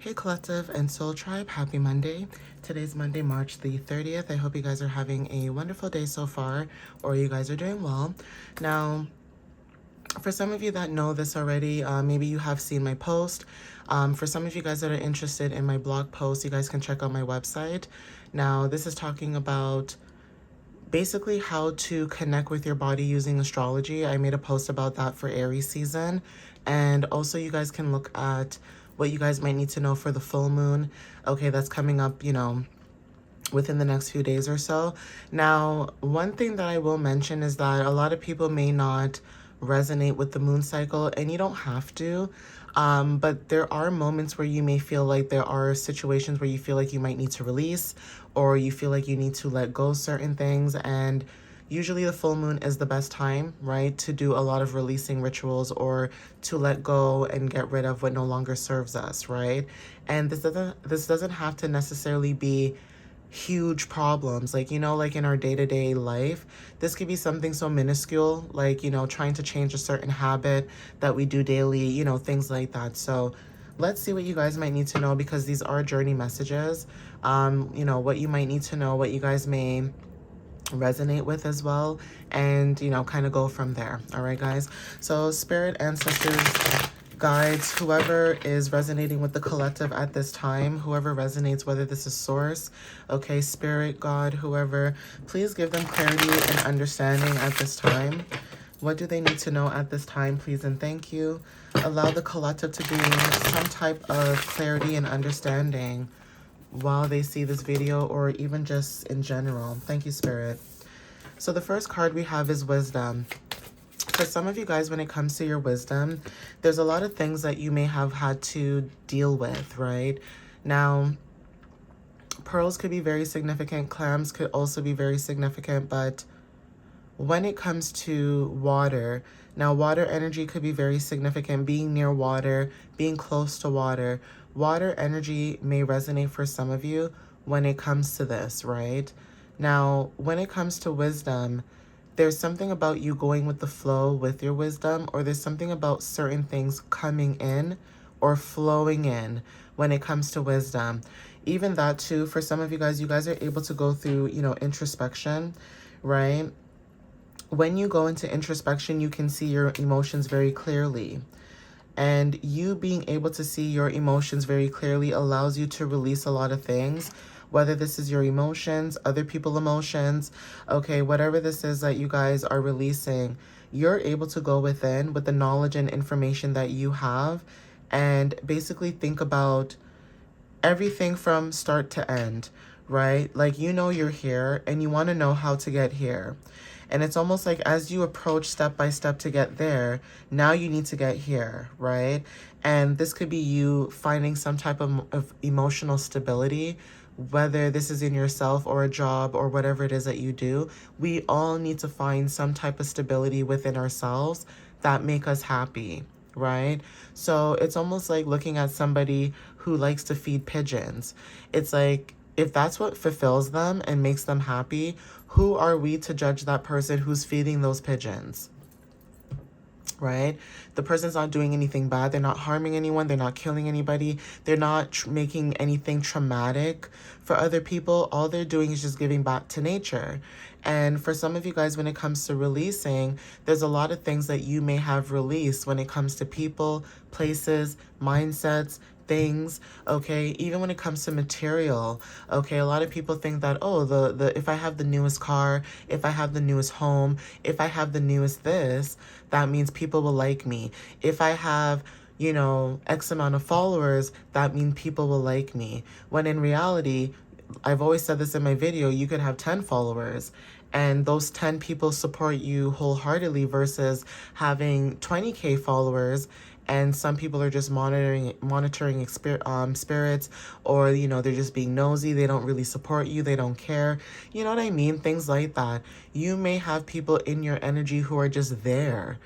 Hey Collective and Soul Tribe, happy Monday. Today's Monday, March the 30th. I hope you guys are having a wonderful day so far, or you guys are doing well. Now, for some of you that know this already, maybe you have seen my post. For some of you guys that are interested in my blog post, you guys can check out my website. Now, this is talking about basically how to connect with your body using astrology. I made a post about that for Aries season. And also you guys can look at what you guys might need to know for the full moon. Okay, that's coming up, within the next few days or so. Now, one thing that I will mention is that a lot of people may not resonate with the moon cycle, and you don't have to. But there are moments where you may feel like there are situations where you feel like you might need to release, or you feel like you need to let go certain things. And usually the full moon is the best time, right, to do a lot of releasing rituals or to let go and get rid of what no longer serves us, right? And this doesn't have to necessarily be huge problems, like like in our day-to-day life. This could be something so minuscule, like trying to change a certain habit that we do daily, things like that. So let's see what you guys might need to know, because these are journey messages. What you might need to know, what you guys may resonate with as well, and kind of go from there. All right, guys. So spirit, ancestors, guides, whoever is resonating with the collective at this time, whoever resonates, whether this is source, okay, spirit, God, whoever, please give them clarity and understanding at this time. What do they need to know at this time, please and thank you. Allow the collective to gain some type of clarity and understanding while they see this video, or even just in general. Thank you, Spirit. So the first card we have is wisdom. For some of you guys, when it comes to your wisdom, there's a lot of things that you may have had to deal with, right? Now, pearls could be very significant. Clams could also be very significant. But when it comes to water, now water energy could be very significant. Being near water, being close to water. Water energy may resonate for some of you when it comes to this, right? Now, when it comes to wisdom, there's something about you going with the flow with your wisdom, or there's something about certain things coming in or flowing in when it comes to wisdom. Even that too, for some of you guys are able to go through, introspection, right? When you go into introspection, you can see your emotions very clearly. And you being able to see your emotions very clearly allows you to release a lot of things, whether this is your emotions, other people's emotions, okay, whatever this is that you guys are releasing, you're able to go within with the knowledge and information that you have and basically think about everything from start to end, right? Like, you're here and you want to know how to get here. And it's almost like as you approach step by step to get there, now you need to get here, right? And this could be you finding some type of emotional stability, whether this is in yourself or a job or whatever it is that you do. We all need to find some type of stability within ourselves that make us happy, right? So it's almost like looking at somebody who likes to feed pigeons. It's like, if that's what fulfills them and makes them happy, who are we to judge that person who's feeding those pigeons? Right? The person's not doing anything bad. They're not harming anyone. They're not killing anybody. They're not making anything traumatic for other people. All they're doing is just giving back to nature. And for some of you guys, when it comes to releasing, there's a lot of things that you may have released when it comes to people, places, mindsets, things, okay? Even when it comes to material, okay? A lot of people think that, oh, the if I have the newest car, if I have the newest home, if I have the newest this, that means people will like me. If I have, X amount of followers, that means people will like me. When in reality, I've always said this in my video, you could have 10 followers and those 10 people support you wholeheartedly versus having 20K followers and some people are just monitoring spirits, or they're just being nosy. They don't really support you. They don't care. You know what I mean? Things like that. You may have people in your energy who are just there.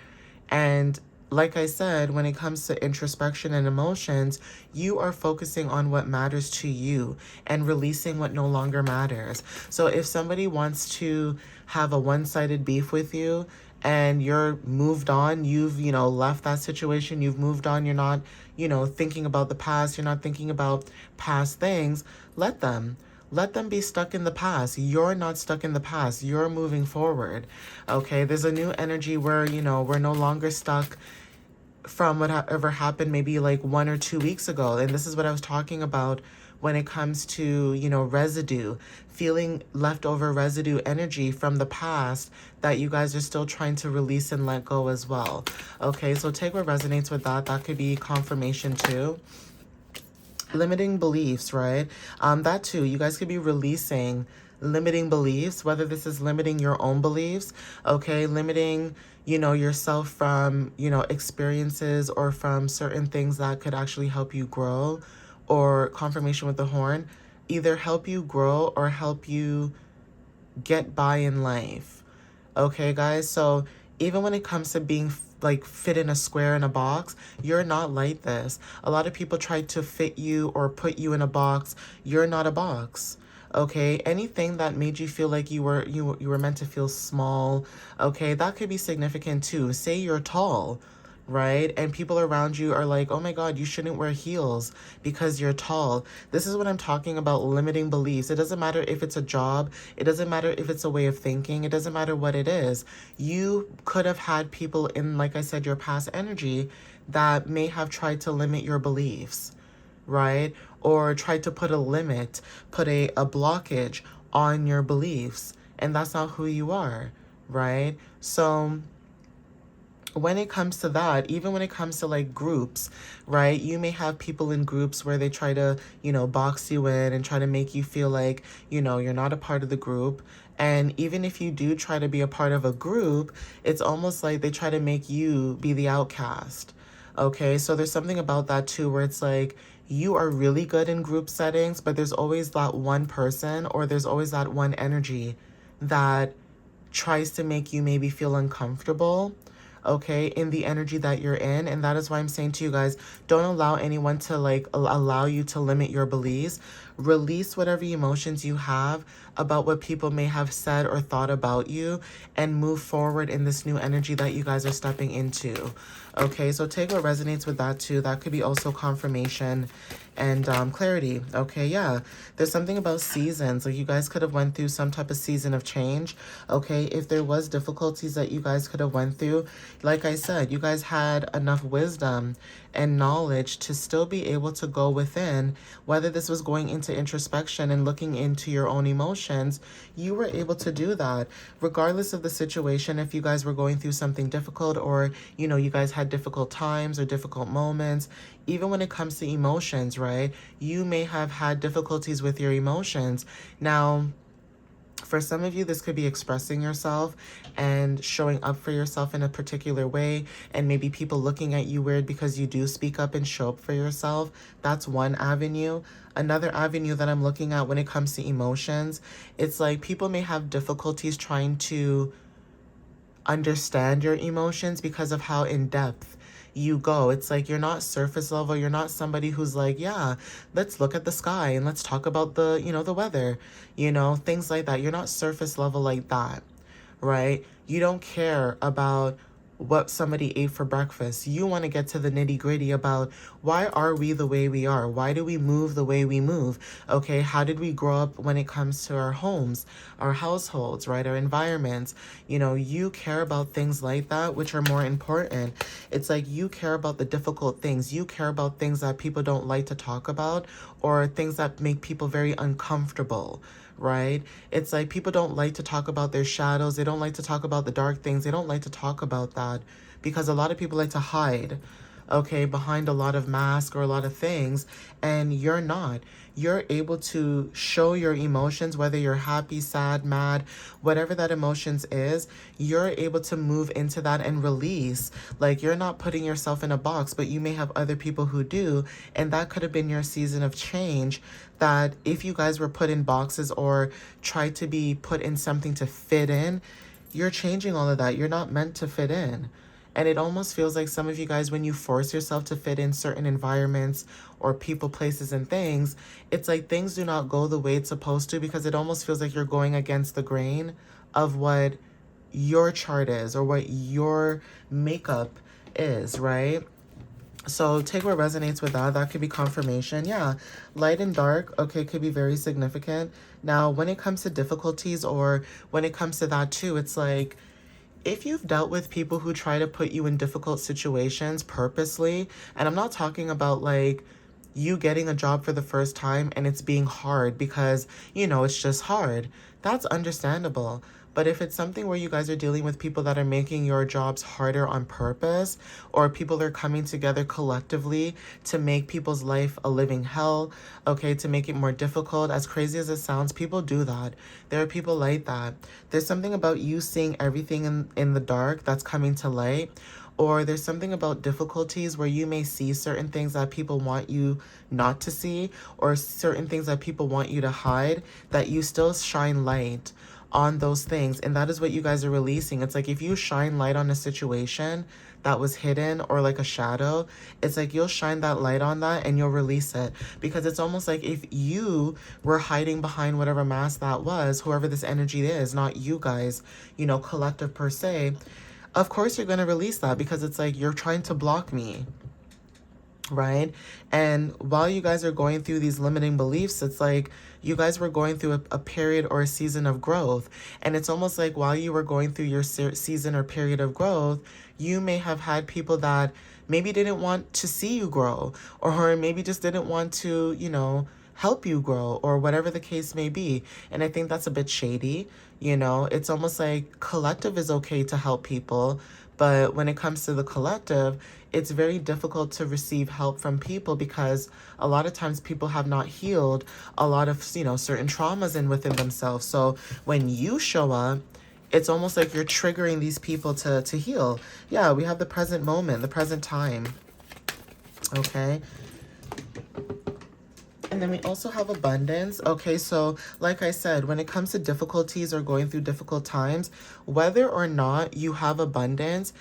And like I said, when it comes to introspection and emotions, you are focusing on what matters to you and releasing what no longer matters. So if somebody wants to have a one-sided beef with you and you're moved on, you've, left that situation, you've moved on, you're not, thinking about the past, you're not thinking about past things, let them. Let them be stuck in the past. You're not stuck in the past. You're moving forward. Okay? There's a new energy where, we're no longer stuck from whatever happened maybe like 1 or 2 weeks ago. And this is what I was talking about when it comes to, residue, feeling leftover residue energy from the past that you guys are still trying to release and let go as well. Okay, so take what resonates with that. That could be confirmation too. Limiting beliefs, right? That too, you guys could be releasing limiting beliefs, whether this is limiting your own beliefs, okay, limiting, yourself from, experiences or from certain things that could actually help you grow, or confirmation with the horn, either help you grow or help you get by in life. Okay, guys, so even when it comes to being like fit in a square in a box, you're not like this. A lot of people try to fit you or put you in a box. You're not a box. Okay, anything that made you feel like you were meant to feel small, okay, that could be significant too. Say you're tall, right? And people around you are like, oh my God, you shouldn't wear heels because you're tall. This is what I'm talking about, limiting beliefs. It doesn't matter if it's a job. It doesn't matter if it's a way of thinking. It doesn't matter what it is. You could have had people in, like I said, your past energy that may have tried to limit your beliefs, right? Or tried to put a limit, put a blockage on your beliefs. And that's not who you are, right? So when it comes to that, even when it comes to like groups, right? You may have people in groups where they try to, box you in and try to make you feel like, you're not a part of the group. And even if you do try to be a part of a group, it's almost like they try to make you be the outcast. Okay, so there's something about that too, where it's like you are really good in group settings, but there's always that one person or there's always that one energy that tries to make you maybe feel uncomfortable, okay, in the energy that you're in. And that is why I'm saying to you guys, don't allow anyone to like allow you to limit your beliefs. Release whatever emotions you have about what people may have said or thought about you, and move forward in this new energy that you guys are stepping into. Okay, so take what resonates with that too. That could be also confirmation and clarity. Okay, yeah, there's something about seasons. Like you guys could have went through some type of season of change. Okay, if there was difficulties that you guys could have went through, like I said, you guys had enough wisdom and knowledge to still be able to go within. Whether this was going into introspection and looking into your own emotions, you were able to do that regardless of the situation. If you guys were going through something difficult, or you guys had difficult times or difficult moments, even when it comes to emotions, right? You may have had difficulties with your emotions. Now, for some of you, this could be expressing yourself and showing up for yourself in a particular way, and maybe people looking at you weird because you do speak up and show up for yourself. That's one avenue. Another avenue that I'm looking at when it comes to emotions, it's like people may have difficulties trying to understand your emotions because of how in depth you go. It's like you're not surface level. You're not somebody who's like, yeah, let's look at the sky and let's talk about the, the weather, things like that. You're not surface level like that, right? You don't care about what somebody ate for breakfast. You want to get to the nitty gritty about why are we the way we are? Why do we move the way we move? Okay, how did we grow up when it comes to our homes, our households, right? Our environments. You care about things like that, which are more important. It's like you care about the difficult things. You care about things that people don't like to talk about, or things that make people very uncomfortable, right? It's like people don't like to talk about their shadows. They don't like to talk about the dark things. They don't like to talk about that because a lot of people like to hide, okay, behind a lot of masks or a lot of things, and you're not. You're able to show your emotions, whether you're happy, sad, mad, whatever that emotions is, you're able to move into that and release. Like you're not putting yourself in a box, but you may have other people who do, and that could have been your season of change, that if you guys were put in boxes or tried to be put in something to fit in, you're changing all of that. You're not meant to fit in. And it almost feels like some of you guys, when you force yourself to fit in certain environments or people, places, and things, it's like things do not go the way it's supposed to, because it almost feels like you're going against the grain of what your chart is or what your makeup is, right? So take what resonates with that. That could be confirmation. Yeah, light and dark, okay, could be very significant. Now, when it comes to difficulties or when it comes to that too, it's like, if you've dealt with people who try to put you in difficult situations purposely, and I'm not talking about like you getting a job for the first time and it's being hard because, it's just hard. That's understandable. But if it's something where you guys are dealing with people that are making your jobs harder on purpose, or people are coming together collectively to make people's life a living hell, okay, to make it more difficult, as crazy as it sounds, people do that. There are people like that. There's something about you seeing everything in the dark that's coming to light, or there's something about difficulties where you may see certain things that people want you not to see, or certain things that people want you to hide, that you still shine light on those things. And that is what you guys are releasing. It's like if you shine light on a situation that was hidden or like a shadow, it's like you'll shine that light on that and you'll release it. Because it's almost like if you were hiding behind whatever mask that was, whoever this energy is, not you guys, collective per se, of course you're going to release that, because it's like you're trying to block me, right? And while you guys are going through these limiting beliefs, it's like you guys were going through a period or a season of growth. And it's almost like while you were going through your season or period of growth, you may have had people that maybe didn't want to see you grow, or maybe just didn't want to, help you grow, or whatever the case may be. And I think that's a bit shady. It's almost like collective is okay to help people, but when it comes to the collective, it's very difficult to receive help from people, because a lot of times people have not healed a lot of, certain traumas within themselves. So when you show up, it's almost like you're triggering these people to heal. Yeah, we have the present moment, the present time. Okay. And then we also have abundance. Okay, so like I said, when it comes to difficulties or going through difficult times, whether or not you have abundance,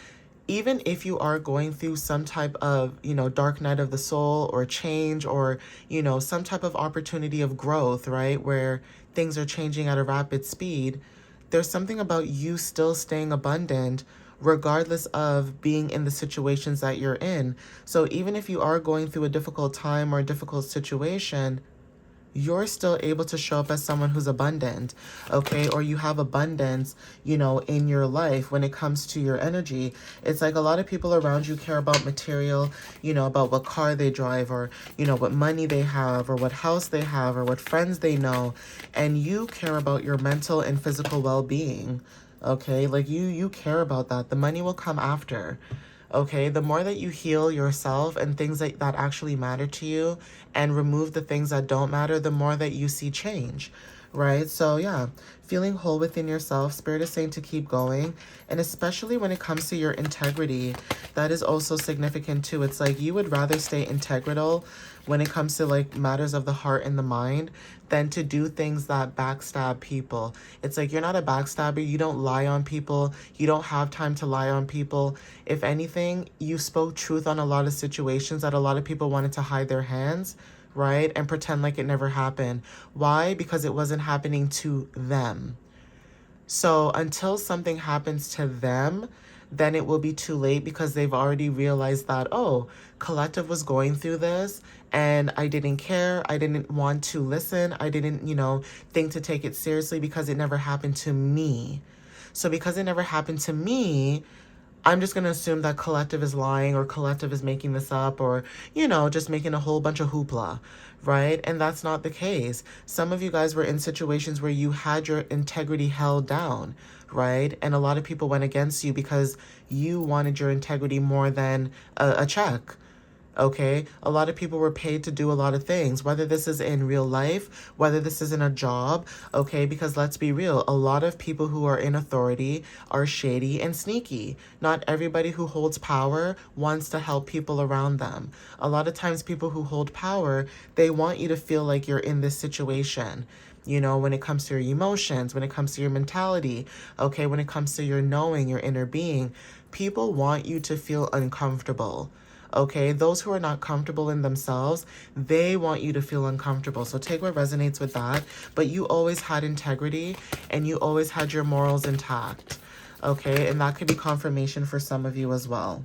even if you are going through some type of, dark night of the soul or change, or, some type of opportunity of growth, right, where things are changing at a rapid speed, there's something about you still staying abundant regardless of being in the situations that you're in. So even if you are going through a difficult time or a difficult situation, you're still able to show up as someone who's abundant, okay? Or you have abundance, in your life when it comes to your energy. It's like a lot of people around you care about material, about what car they drive, or, what money they have, or what house they have, or what friends they know. And you care about your mental and physical well-being, okay? Like you care about that. The money will come after. Okay, the more that you heal yourself and things that actually matter to you, and remove the things that don't matter, the more that you see change, right? So yeah, feeling whole within yourself, Spirit is saying to keep going. And especially when it comes to your integrity, that is also significant too. It's like you would rather stay integral when it comes to like matters of the heart and the mind than to do things that backstab people. It's like you're not a backstabber. You don't lie on people. You don't have time to lie on people. If anything, you spoke truth on a lot of situations that a lot of people wanted to hide their hands, right? And pretend like it never happened. Why? Because it wasn't happening to them. So until something happens to them, then it will be too late, because they've already realized that, oh, collective was going through this and I didn't care. I didn't want to listen. I didn't, think to take it seriously because it never happened to me. So because it never happened to me, I'm just going to assume that collective is lying, or collective is making this up, or, just making a whole bunch of hoopla, right? And that's not the case. Some of you guys were in situations where you had your integrity held down, right? And a lot of people went against you because you wanted your integrity more than a check. Okay, a lot of people were paid to do a lot of things, whether this is in real life, whether this is in a job, okay, because let's be real, a lot of people who are in authority are shady and sneaky. Not everybody who holds power wants to help people around them. A lot of times people who hold power, they want you to feel like you're in this situation. When it comes to your emotions, when it comes to your mentality, okay, when it comes to your knowing, your inner being, people want you to feel uncomfortable. Okay, those who are not comfortable in themselves, they want you to feel uncomfortable. So take what resonates with that. But you always had integrity and you always had your morals intact. Okay, and that could be confirmation for some of you as well.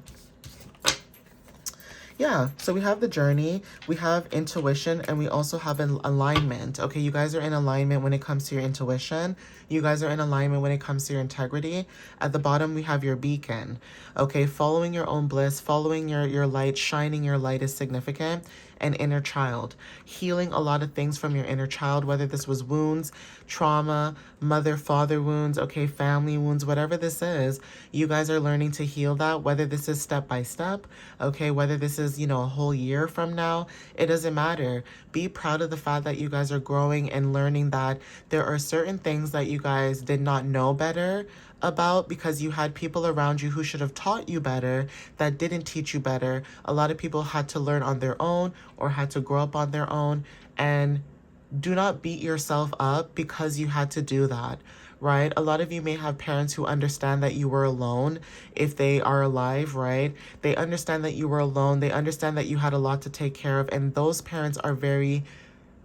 Yeah, so we have the journey, we have intuition, and we also have an alignment. Okay, you guys are in alignment when it comes to your intuition. You guys are in alignment when it comes to your integrity. At the bottom, we have your beacon. Okay, following your own bliss, following your light, shining your light is significant. And inner child, healing a lot of things from your inner child, whether this was wounds, trauma, mother, father wounds, okay, family wounds, whatever this is, you guys are learning to heal that, whether this is step by step, okay, whether this is, you know, a whole year from now, it doesn't matter. Be proud of the fact that you guys are growing and learning that there are certain things that you guys did not know better about because you had people around you who should have taught you better that didn't teach you better. A lot of people had to learn on their own or had to grow up on their own. And do not beat yourself up because you had to do that, right? A lot of you may have parents who understand that you were alone if they are alive, right? They understand that you were alone. They understand that you had a lot to take care of. And those parents are very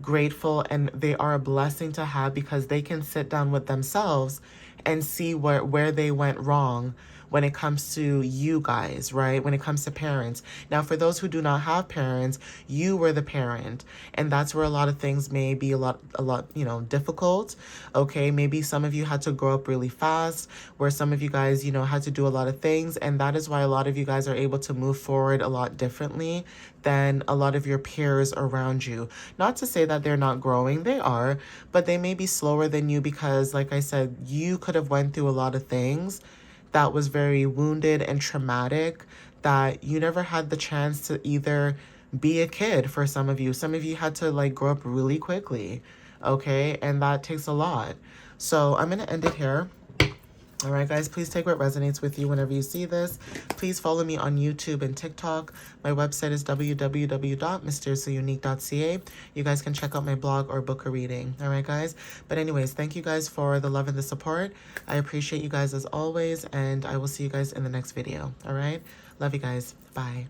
grateful and they are a blessing to have because they can sit down with themselves and see where they went wrong when it comes to you guys, right? When it comes to parents. Now, for those who do not have parents, you were the parent. And that's where a lot of things may be a lot, you know, difficult. Okay. Maybe some of you had to grow up really fast, where some of you guys, you know, had to do a lot of things. And that is why a lot of you guys are able to move forward a lot differently than a lot of your peers around you. Not to say that they're not growing, they are, but they may be slower than you because, like I said, you could have went through a lot of things that was very wounded and traumatic that you never had the chance to either be a kid for some of you. Some of you had to like grow up really quickly, okay? And that takes a lot. So I'm going to end it here. All right, guys, please take what resonates with you whenever you see this. Please follow me on YouTube and TikTok. My website is www.mysteriouslyunique.ca. You guys can check out my blog or book a reading. All right, guys. But anyways, thank you guys for the love and the support. I appreciate you guys as always, and I will see you guys in the next video. All right. Love you guys. Bye.